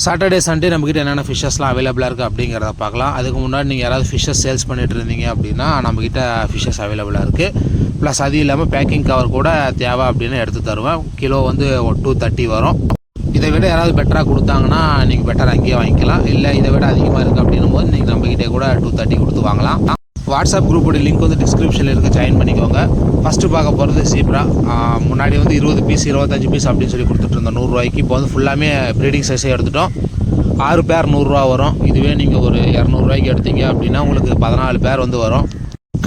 Saturday Sunday நம்மக்கிட்ட என்னென்ன ஃபிஷ்ஷஸ்லாம் அவைலபிளாக இருக்குது அப்படிங்கிறத பார்க்கலாம். அதுக்கு முன்னாடி நீங்கள் யாராவது ஃபிஷ்ஷஸ் சேல்ஸ் பண்ணிட்டு இருந்தீங்க அப்படின்னா நம்மக்கிட்ட ஃபிஷ்ஷஸ் அவைலபிளாக இருக்குது. ப்ளஸ் அது இல்லாமல் பேக்கிங் கவர் கூட தேவை அப்படின்னு எடுத்து தருவேன். கிலோ வந்து 230 வரும். இதை விட யாராவது பெட்டராக கொடுத்தாங்கன்னா நீங்கள் பெட்டர் அங்கேயே வாங்கிக்கலாம். இல்லை இதை விட அதிகமாக இருக்குது அப்படின்னும் போது நீங்கள் நம்மக்கிட்டே கூட 230 கொடுத்து வாங்கலாம். வாட்ஸ்அப் குரூப்போட லிங்க் வந்து டிஸ்கிரிப்ஷனில் இருக்குது, ஜாயின் பண்ணிக்கோங்க. ஃபஸ்ட்டு பார்க்க போகிறது ஜீப்ரா. முன்னாடி வந்து 20 பீஸ் 25 பீஸ் அப்படின்னு சொல்லி கொடுத்துட்டு இருந்தோம் 100 ரூபாய்க்கு. இப்போ வந்து ஃபுல்லாமே ப்ரீடிங் சைஸே எடுத்துட்டோம். 6 பேர் 100 ரூபா வரும். இதுவே நீங்கள் ஒரு 200 ரூபாய்க்கு எடுத்தீங்க அப்படின்னா உங்களுக்கு 14 பேர் வந்து வரும்.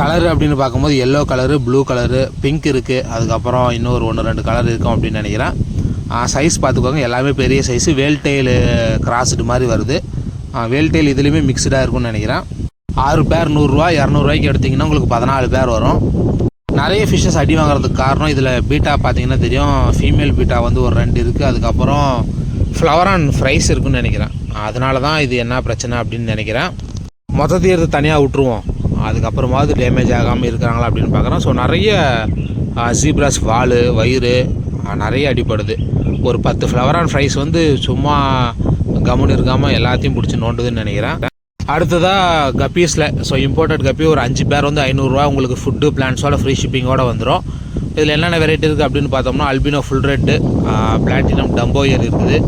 கலரு அப்படின்னு பார்க்கும்போது yellow colour, blue colour, pink இருக்குது. அதுக்கப்புறம் இன்னொரு 1-2 கலர் இருக்கும் அப்படின்னு நினைக்கிறேன். சைஸ் பார்த்துக்கோங்க, எல்லாமே பெரிய சைஸு. வேல் டெயில் கிராஸ்டு மாதிரி வருது. வேல் டெயில் இதுலேயுமே மிக்சடாக இருக்கும்னு நினைக்கிறேன். 6 பேர் 100 ரூபா, 200 ரூபாய்க்கு எடுத்திங்கன்னா உங்களுக்கு 14 பேர் வரும். நிறைய ஃபிஷ்ஷஸ் அடி வாங்குறதுக்கு காரணம் இதில் பீட்டா பார்த்தீங்கன்னா தெரியும். ஃபீமேல் பீட்டா வந்து ஒரு 2 இருக்குது. அதுக்கப்புறம் ஃப்ளவர் அண்ட் ஃப்ரைஸ் இருக்குன்னு நினைக்கிறேன். அதனால தான் இது என்ன பிரச்சனை அப்படின்னு நினைக்கிறேன். மொத்தத்தையும் எடுத்து தனியாக விட்டுருவோம். அதுக்கப்புறமாவது டேமேஜ் ஆகாமல் இருக்கிறாங்களா அப்படின்னு பார்க்குறோம். ஸோ நிறைய ஜீப்ராஸ் வால் வயிறு நிறைய அடிப்படுது. ஒரு 10 ஃப்ளவர் அண்ட் ஃப்ரைஸ் வந்து சும்மா கம்முன்னு இருக்காமல் எல்லாத்தையும் பிடிச்சி நோண்டுதுன்னு நினைக்கிறேன். அடுத்ததாக கப்பீஸில் ஸோ இம்போர்ட்டட் கப்பி ஒரு 5 பேர் வந்து 500 ரூபா உங்களுக்கு ஃபுட்டு பிளான்ஸோட ஃப்ரீ ஷிப்பிங்கோடு வந்துடும். இதில் என்னென்ன வெரைட்டி இருக்குது அப்படின்னு பார்த்தோம்னா அல்பினோ ஃபுல் ரெட்டு, பிளாட்டினம் டம்போயர் இருக்குது,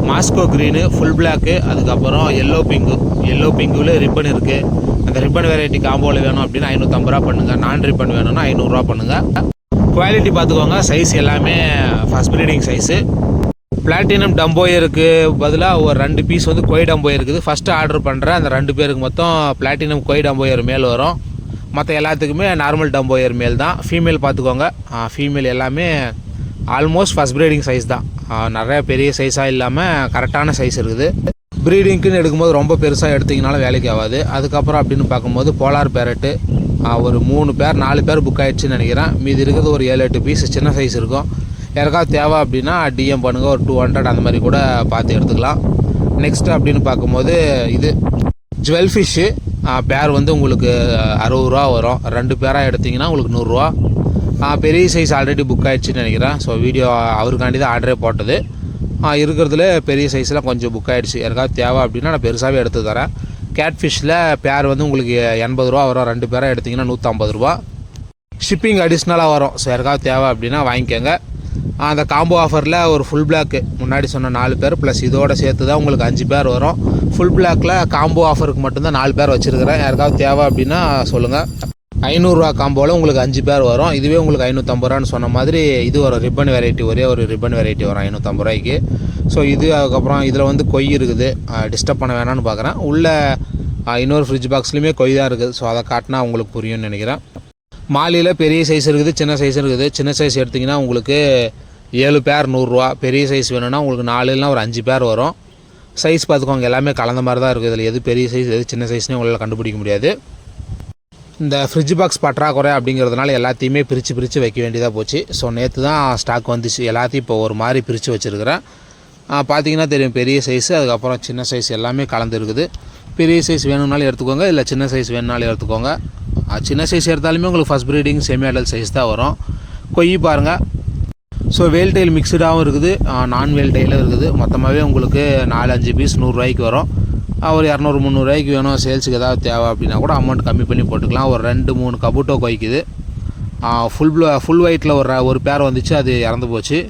மாஸ்கோ க்ரீனு, ஃபுல் பிளாக்கு, அதுக்கப்புறம் எல்லோ பிங்க்குல ரிப்பன் இருக்குது. அந்த ரிப்பன் வெரைட்டி காம்போவில் வேணும் அப்படின்னா 550 ரூபா பண்ணுங்கள். நான் ரிப்பன் வேணும்னா 500 ரூபா பண்ணுங்கள். குவாலிட்டி பார்த்துக்கோங்க. சைஸ் எல்லாமே ஃபஸ்ட் ப்ரீடிங் சைஸு. பிளாட்டினம் டம்போயருக்கு பதிலாக ஒரு 2 பீஸ் வந்து கொய் டம்போயர் இருக்குது. ஃபஸ்ட்டு ஆர்டர் பண்ணுறேன். அந்த 2 பேருக்கு மொத்தம் பிளாட்டினம் கொய் டம்போயர் மேல் வரும். மற்ற எல்லாத்துக்குமே நார்மல் டம்போயர் மேல் தான். ஃபீமேல் பார்த்துக்கோங்க. ஃபீமேல் எல்லாமே ஆல்மோஸ்ட் ஃபஸ்ட் ப்ரீடிங் சைஸ் தான். நிறைய பெரிய சைஸாக இல்லாமல் கரெக்டான சைஸ் இருக்குது. ப்ரீடிங்க்குன்னு எடுக்கும்போது ரொம்ப பெருசாக எடுத்திங்கனாலும் வேலைக்கு ஆகாது. அதுக்கப்புறம் அப்படின்னு பார்க்கும்போது போலார் பேரட்டு ஒரு 3 பேர் 4 பேர் புக் ஆகிடுச்சின்னு நினைக்கிறேன். மீதி இருக்கிறது ஒரு 7-8 பீஸ் சின்ன சைஸ் இருக்கும். யாருக்காவது தேவை அப்படின்னா டிஎம் பண்ணுங்கள். ஒரு 200 அந்த மாதிரி கூட பார்த்து எடுத்துக்கலாம். நெக்ஸ்ட்டு அப்படின்னு பார்க்கும்போது இது ஜுவல் ஃபிஷ்ஷு பேர் வந்து உங்களுக்கு 60 ரூபா வரும். 2 பேராக எடுத்திங்கன்னா உங்களுக்கு 100 ரூபா. பெரிய சைஸ் ஆல்ரெடி புக் ஆகிடுச்சின்னு நினைக்கிறேன். ஸோ வீடியோ அவருக்காண்டி தான் ஆர்டரே போட்டது. இருக்கிறதுல பெரிய சைஸில் கொஞ்சம் புக் ஆகிடுச்சு. யாருக்காவது தேவை அப்படின்னா நான் பெருசாகவே எடுத்து தரேன். கேட் ஃபிஷ்ஷில் பேர் வந்து உங்களுக்கு 80 ரூபா வரும். 2 பேராக எடுத்திங்கன்னா 150 ரூபா. ஷிப்பிங் அடிஷ்னலாக வரும். ஸோ யாருக்காவது தேவை அப்படின்னா வாங்கிக்கோங்க. அந்த காம்போ ஆஃபரில் ஒரு ஃபுல் பிளாக்கு முன்னாடி சொன்ன 4 பேர் ப்ளஸ் இதோட சேர்த்து தான் உங்களுக்கு 5 பேர் வரும். ஃபுல் பிளாக்கில் காம்போ ஆஃபருக்கு மட்டும்தான் 4 பேர் வச்சுருக்கிறேன். யாருக்காவது தேவை அப்படின்னா சொல்லுங்கள். 500 ரூபா காம்போவில் உங்களுக்கு 5 பேர் வரும். இதுவே உங்களுக்கு 550 ரூபான்னு சொன்ன மாதிரி இது ஒரு ரிப்பன் வெரைட்டி, ஒரே ஒரு ரிப்பன் வெரைட்டி வரும் 550 ரூபாய்க்கு. ஸோ இது அதுக்கப்புறம் இதில் வந்து கொய் இருக்குது. டிஸ்டர்ப் பண்ண வேணான்னு பார்க்குறேன். உள்ள இன்னொரு ஃப்ரிட்ஜ் பாக்ஸ்லேயுமே கொய் தான் இருக்குது. ஸோ அதை காட்டினா உங்களுக்கு புரியும்னு நினைக்கிறேன். மாலியில் பெரிய சைஸ் இருக்குது, சின்ன சைஸ் இருக்குது. சின்ன சைஸ் எடுத்திங்கன்னா உங்களுக்கு 7 பேர் 100 ரூபா. பெரிய சைஸ் வேணும்னா உங்களுக்கு 4 இல்லைனா ஒரு 5 பேர் வரும். சைஸ் பார்த்துக்கோங்க, எல்லாமே கலந்த மாதிரி தான் இருக்குது. இதில் எது பெரிய சைஸ் எது சின்ன சைஸ்னே உங்களால் கண்டுபிடிக்க முடியாது. இந்த ஃப்ரிட்ஜ் பாக்ஸ் பற்றாக்குறை அப்படிங்கிறதுனால எல்லாத்தையுமே பிரித்து வைக்க வேண்டியதாக போச்சு. ஸோ நேற்று தான் ஸ்டாக் வந்துச்சு. எல்லாத்தையும் இப்போ ஒரு மாதிரி பிரித்து வச்சுருக்கிறேன். பார்த்தீங்கன்னா தெரியும் பெரிய சைஸு, அதுக்கப்புறம் சின்ன சைஸ் எல்லாமே கலந்து இருக்குது. பெரிய சைஸ் வேணும்னாலும் எடுத்துக்கோங்க, இல்லை சின்ன சைஸ் வேணுனாலும் எடுத்துக்கோங்க. சின்ன சைஸ் எடுத்தாலுமே உங்களுக்கு first breeding semi adult size தான் வரும். கொய் பாருங்கள். ஸோ வேல் டெயில் மிக்சடாகவும் இருக்குது, நான் வேல் டெயிலும் இருக்குது. மொத்தமாகவே உங்களுக்கு 4-5 பீஸ் 100 ரூபாய்க்கு வரும். ஒரு 200-300 ரூபாய்க்கு வேணும், சேல்ஸுக்கு ஏதாவது தேவை அப்படின்னா கூட அமௌண்ட் கம்மி பண்ணி போட்டுக்கலாம். ஒரு 2-3 கபூட்டோ கொய்க்குது. ஃபுல் ஒயிட்டில் ஒரு பேர் வந்துச்சு, அது இறந்து போச்சு.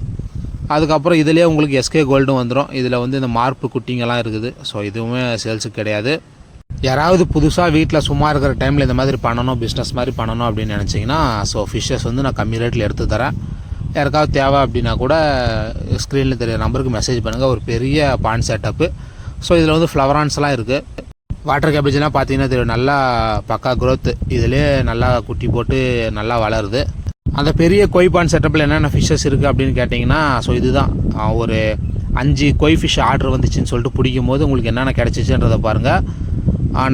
அதுக்கப்புறம் இதிலே உங்களுக்கு எஸ்கே கோல்டும் வந்துடும். இதில் வந்து இந்த மார்ப்பு குட்டிங்கெல்லாம் இருக்குது. ஸோ இதுவுமே சேல்ஸுக்கு கிடையாது. யாராவது புதுசாக வீட்டில் சும்மா இருக்கிற டைமில் இந்த மாதிரி பண்ணணும், பிஸ்னஸ் மாதிரி பண்ணணும் அப்படின்னு நினச்சிங்கன்னா ஸோ ஃபிஷ்ஷஸ் வந்து நான் கம்மி ரேட்டில் எடுத்து தரேன். யாருக்காவது தேவை அப்படின்னா கூட ஸ்க்ரீனில் தெரிய நம்பருக்கு மெசேஜ் பண்ணுங்கள். ஒரு பெரிய பாண்ட் செட்டப்பு. ஸோ இதில் வந்து ஃப்ளவரான்ஸ்லாம் இருக்குது. வாட்டர் கேபேஜ்லாம் பார்த்தீங்கன்னா தெரியும், நல்லா பக்கா க்ரோத்து. இதிலே நல்லா குட்டி போட்டு நல்லா வளருது. அந்த பெரிய கொய் பாண்ட் செட்டப்பில் என்னென்ன ஃபிஷ்ஷஸ் இருக்குது அப்படின்னு கேட்டிங்கன்னா ஸோ இதுதான். ஒரு 5 கொய் ஃபிஷ் ஆர்டர் வந்துச்சுன்னு சொல்லிட்டு பிடிக்கும் போது உங்களுக்கு என்னென்ன கிடச்சிச்சுன்றதை பாருங்கள்.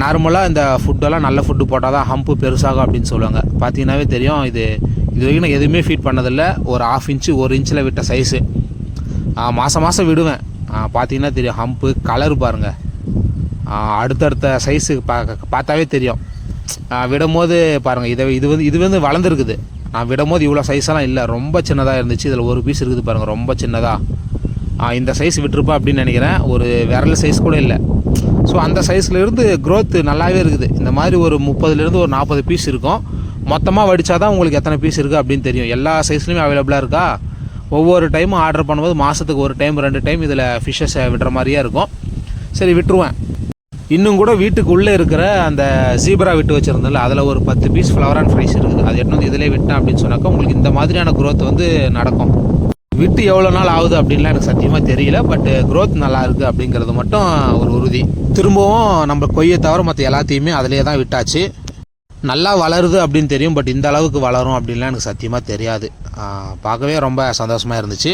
நார்மலாக இந்த ஃபுட்டெல்லாம் நல்ல ஃபுட்டு போட்டால் தான் ஹம்பு பெருசாகும் அப்படின்னு சொல்லுவாங்க. பார்த்தீங்கன்னாவே தெரியும். இது வரைக்கும் நான் எதுவுமே ஃபீட் பண்ணதில்லை. ஒரு 1/2 இன்ச்சு 1 இன்ச்சில் விட்ட சைஸு. மாதம் விடுவேன். பார்த்தீங்கன்னா தெரியும் ஹம்பு கலர் பாருங்கள். அடுத்தடுத்த சைஸு பார்த்தாவே தெரியும். விடும்போது பாருங்கள், இது வந்து வளர்ந்துருக்குது. நான் விடும்போது இவ்வளோ சைஸெல்லாம் இல்லை, ரொம்ப சின்னதாக இருந்துச்சு. இதில் ஒரு பீஸ் இருக்குது பாருங்கள், ரொம்ப சின்னதாக. இந்த சைஸ் விட்டுருப்பா அப்படின்னு நினைக்கிறேன். ஒரு விரல் சைஸ் கூட இல்லை. ஸோ அந்த சைஸ்லேருந்து க்ரோத் நல்லாவே இருக்குது. இந்த மாதிரி ஒரு 30லேருந்து ஒரு 40 பீஸ் இருக்கும். மொத்தமாக வடித்தா தான் உங்களுக்கு எத்தனை பீஸ் இருக்குது அப்படின்னு தெரியும். எல்லா சைஸ்லையுமே அவைலபிளாக இருக்கா. ஒவ்வொரு டைமும் ஆர்டர் பண்ணும்போது மாதத்துக்கு ஒரு டைம் 2 டைம் இதில் ஃபிஷ்ஷஸை விடுற மாதிரியே இருக்கும். சரி விட்டுருவேன். இன்னும் கூட வீட்டுக்கு உள்ளே இருக்கிற அந்த ஜீப்ரா விட்டு வச்சுருந்தேன்ல, அதில் ஒரு 10 பீஸ் ஃப்ளவர் அண்ட் ஃப்ரைஸ் இருக்குது. அது எடுத்து வந்து இதிலே விட்டேன் அப்படின்னு சொன்னாக்கா உங்களுக்கு இந்த மாதிரியான க்ரோத் வந்து நடக்கும். விட்டு எவ்வளோ நாள் ஆகுது அப்படின்லாம் எனக்கு சத்தியமாக தெரியல. பட் க்ரோத் நல்லா இருக்குது அப்படிங்கிறது மட்டும் ஒரு உறுதி. திரும்பவும் நம்ம கொய்யை தவிர மற்ற எல்லாத்தையுமே அதிலே தான் விட்டாச்சு. நல்லா வளருது அப்படின்னு தெரியும். பட் இந்த அளவுக்கு வளரும் அப்படின்லாம் எனக்கு சத்தியமாக தெரியாது. பார்க்கவே ரொம்ப சந்தோஷமாக இருந்துச்சு.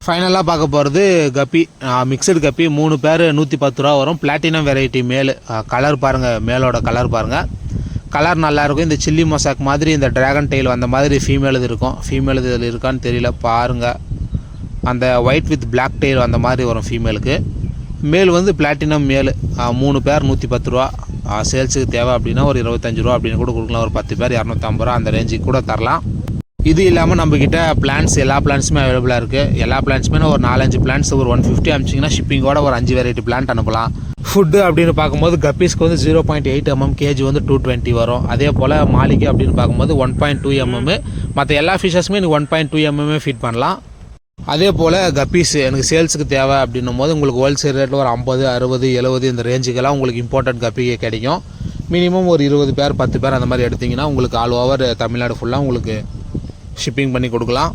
ஃபைனலாக பார்க்க போகிறது கப்பி, மிக்சடு கப்பி. 3 பேர் 110 ரூபா வரும். பிளாட்டினம் வெரைட்டி மேல். கலர் பாருங்கள், மேலோட கலர் பாருங்கள். கலர் நல்லாயிருக்கும். இந்த சில்லி மொசாக் மாதிரி இந்த ட்ராகன் டெயில் அந்த மாதிரி ஃபீமேல் இது இருக்கும். ஃபீமேல் இதில் இருக்கான்னு தெரியல பாருங்கள். அந்த ஒயிட் வித் பிளாக் டெயில் அந்த மாதிரி வரும் ஃபீமேலுக்கு. மேல் வந்து பிளாட்டினம் மேல். 3 பேர் 110 ரூபா. சேல்ஸுக்கு தேவை அப்படின்னா ஒரு 25 ரூபா அப்படின்னு கூட கொடுக்கலாம். ஒரு 10 பேர் 250 ரூபா அந்த ரேஞ்சுக்கு கூட தரலாம். இது இல்லாமல் நம்மக்கிட்ட பிளான்ஸ் எல்லா பிளான்ஸுமே அவைலபிளாக இருக்குது. எல்லா பிளான்ஸுமே ஒரு 4-5 பிளான்ஸ் ஒரு 150 அனுப்பிச்சிங்கன்னா ஷிப்பிங்கோட ஒரு 5 வெரைட்டி பிளான்ட் அனுப்பலாம். ஃபுட்டு அப்படின்னு பார்க்கும்போது கப்பீஸ்க்கு வந்து 0.8 mm கேஜி வந்து 220 வரும். அதே போல் மாலிக்கு அப்படின்னு பார்க்கும்போது 1.2 mm. மற்ற எல்லா ஃபிஷஸுமே எனக்கு 1.2 mm ஃபீட் பண்ணலாம். அதே போல் கப்பீஸ் எனக்கு சேல்ஸுக்கு தேவை அப்படின்னும் போது உங்களுக்கு ஹோல்சேல் ரேட்டில் ஒரு 50, 60, 70 இந்த ரேஞ்சுக்கெல்லாம் உங்களுக்கு இம்போர்ட்டட் கப்பி கிடைக்கும். மினிமம் ஒரு 20 பேர் 10 பேர் அந்த மாதிரி எடுத்திங்கன்னா உங்களுக்கு ஆல் ஓவர் தமிழ்நாடு ஃபுல்லாக உங்களுக்கு ஷிப்பிங் பண்ணி கொடுக்கலாம்.